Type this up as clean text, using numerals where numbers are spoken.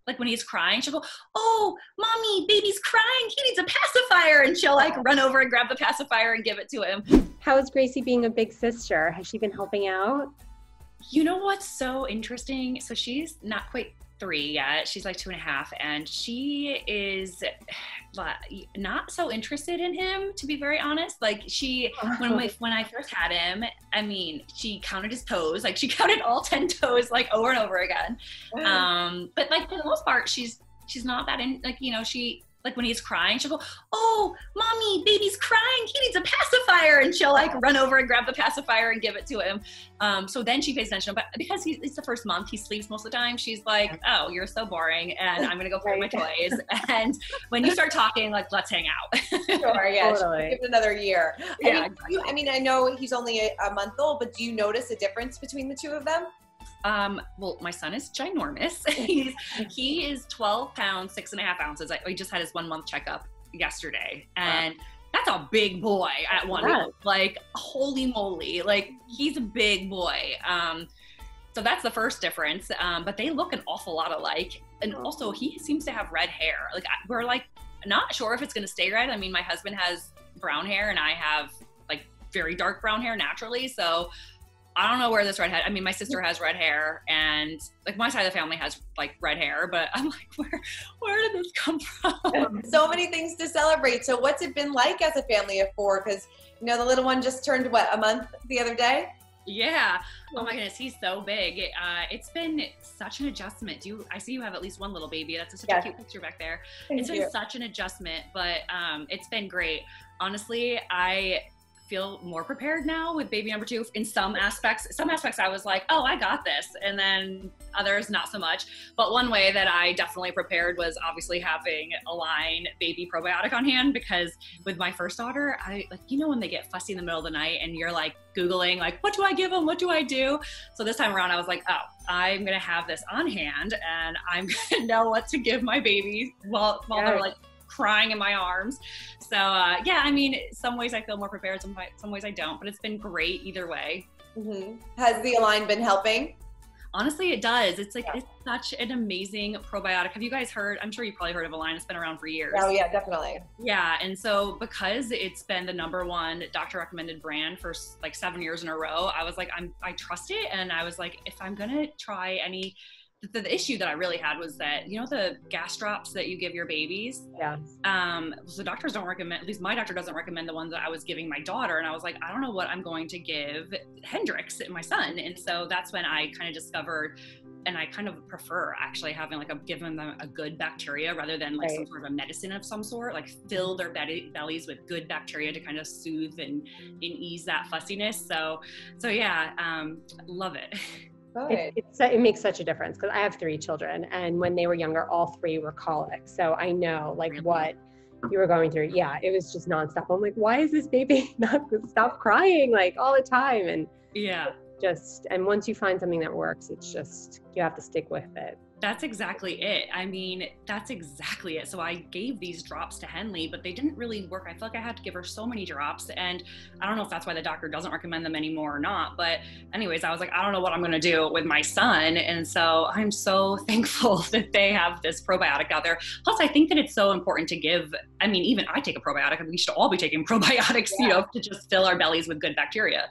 like when he's crying, she'll go, "Oh, mommy, baby's crying. He needs a pacifier." And she'll like run over and grab the pacifier and give it to him. How is Gracie being a big sister? Has she been helping out? You know what's so interesting? So she's not quite 3 yet. She's like 2.5, and she is not so interested in him, to be very honest. Like when I first had him, I mean, she counted his toes, like she counted all 10 toes, like over and over again. But like for the most part, she's not that in, like, you know, she, like when he's crying, she'll go, "Oh, mommy, baby's crying. He needs a pacifier." And she'll like run over and grab the pacifier and give it to him. So then she pays attention. But because it's the first month, he sleeps most of the time. She's like, "Oh, you're so boring. And I'm going to go play with my toys." And when you start talking, like, let's hang out. Sure, yeah. Totally. Give it another year. Yeah, I mean, I know he's only a month old, but do you notice a difference between the two of them? Well, my son is ginormous. He is 12 pounds, 6.5 ounces. We just had his 1-month checkup yesterday, and that's a big boy at 1 month. Like, holy moly, like he's a big boy. So that's the first difference. But they look an awful lot alike. And also he seems to have red hair. Like we're like, not sure if it's going to stay red. I mean, my husband has brown hair and I have like very dark brown hair naturally. So I don't know where this red hair, I mean, my sister has red hair, and like my side of the family has like red hair, but I'm like, where did this come from? So many things to celebrate. So what's it been like as a family of 4? Because, you know, the little one just turned, what, a month the other day? Yeah. Oh my goodness, he's so big. It's been such an adjustment. I see you have at least one little baby. That's such a cute picture back there. It's been such an adjustment, but it's been great. Honestly, I feel more prepared now with baby number 2 in some aspects. Some aspects I was like, oh, I got this. And then others not so much. But one way that I definitely prepared was obviously having Align baby probiotic on hand, because with my first daughter, I like, you know, when they get fussy in the middle of the night and you're like Googling, like, what do I give them? What do I do? So this time around, I was like, oh, I'm going to have this on hand and I'm going to know what to give my baby while they're like crying in my arms. So yeah, I mean, some ways I feel more prepared, some ways I don't, but it's been great either way. Has the Align been helping? Honestly, it does. It's like, it's such an amazing probiotic. Have you guys heard? I'm sure you've probably heard of Align. It's been around for years. Oh yeah, definitely. Yeah. And so because it's been the #1 doctor recommended brand for like 7 years in a row, I was like, I trust it. And I was like, if I'm going to try any, the issue that I really had was that, you know, the gas drops that you give your babies. Yeah. So doctors don't recommend, at least my doctor doesn't recommend the ones that I was giving my daughter. And I was like, I don't know what I'm going to give Hendrix, my son. And so that's when I kind of discovered, and I kind of prefer actually having like giving them a good bacteria rather than like some sort of a medicine of some sort, like fill their bellies with good bacteria to kind of soothe and ease that fussiness. So yeah, love it. It makes such a difference, because I have 3 children, and when they were younger, all 3 were colic. So I know like what you were going through. Yeah, it was just nonstop. I'm like, why is this baby not gonna stop crying like all the time? And and once you find something that works, it's just, you have to stick with it. That's exactly it. I mean, that's exactly it. So I gave these drops to Henley, but they didn't really work. I feel like I had to give her so many drops, and I don't know if that's why the doctor doesn't recommend them anymore or not. But anyways, I was like, I don't know what I'm going to do with my son. And so I'm so thankful that they have this probiotic out there. Plus, I think that it's so important to give. I mean, even I take a probiotic, and we should all be taking probiotics, you know, to just fill our bellies with good bacteria.